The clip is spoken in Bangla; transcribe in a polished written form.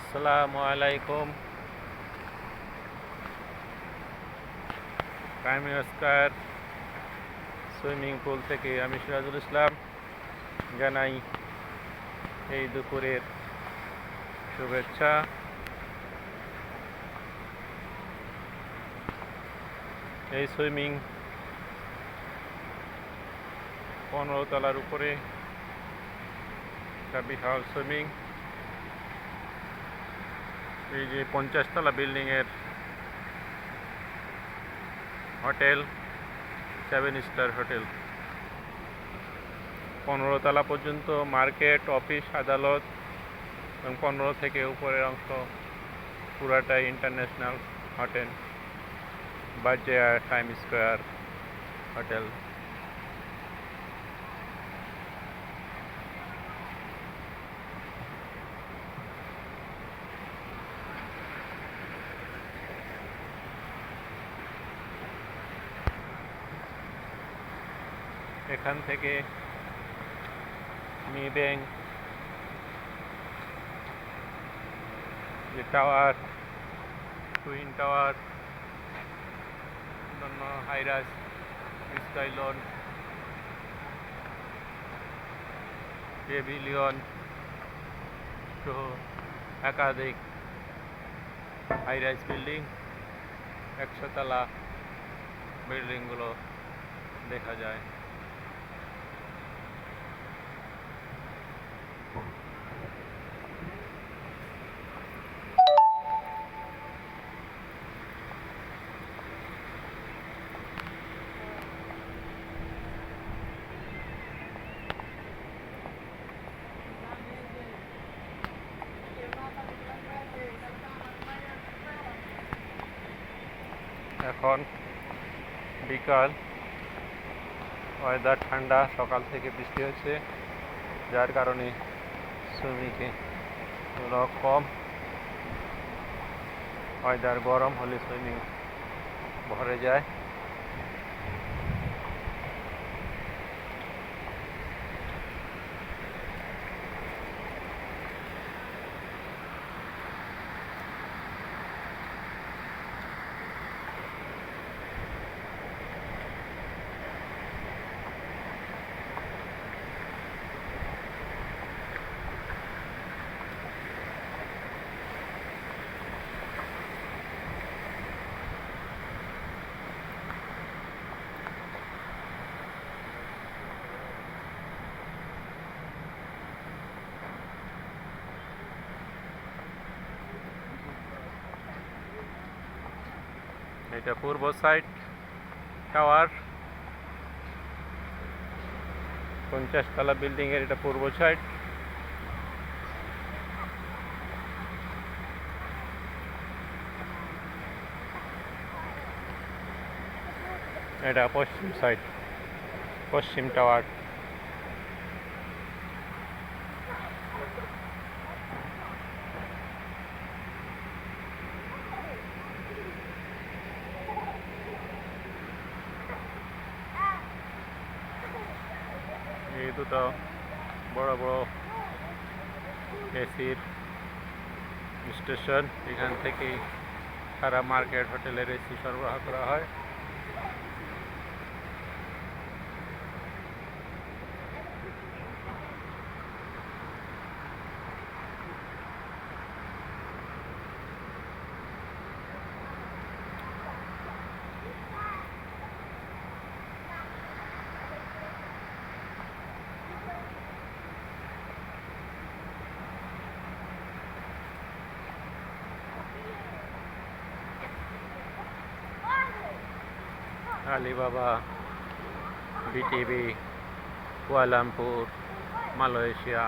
আসসালামু আলাইকুম। প্রাইম স্কয়ার সুইমিং পুল থেকে আমি সিরাজুল ইসলাম জানাই এই দুপুরের শুভেচ্ছা। এই সুইমিং 15 তলার উপরে একটা বিশাল সুইমিং। এই যে 50 তলা বিল্ডিংয়ের হোটেল, 7 স্টার হোটেল। 15 তলা পর্যন্ত মার্কেট, অফিস, আদালত এবং 15 থেকে উপরের অংশ পুরাটাই ইন্টারন্যাশনাল হোটেল, বাজার টাইম স্কয়ার হোটেল। এখান থেকে মি ব্যাংক যে টাওয়ার, টুইন টাওয়ার, অন্যান্য হাইরাইজ, স্কাইলন, পেভিলিয়ন সহ একাধিক হাইরাইজ বিল্ডিং, 100 তলা বিল্ডিংগুলো দেখা যায়। এখন বিকাল, ওয়েদার ঠান্ডা, সকাল থেকে বৃষ্টি হচ্ছে, যার কারণে সুইমিংয়ে লোক কম। ওয়েদার গরম হলে সুইমিং ভরে যায়। এটা পূর্ব সাইড টাওয়ার, 50 তলা বিল্ডিং এর এটা পূর্ব সাইড। এটা পশ্চিম সাইড, পশ্চিম টাওয়ার। এই দুটো বড় বড় এসির স্টেশন, এখান থেকে সারা মার্কেট, হোটেলের এসি সরবরাহ করা হয়। Alibaba, BTV, Kuala Lumpur, Malaysia.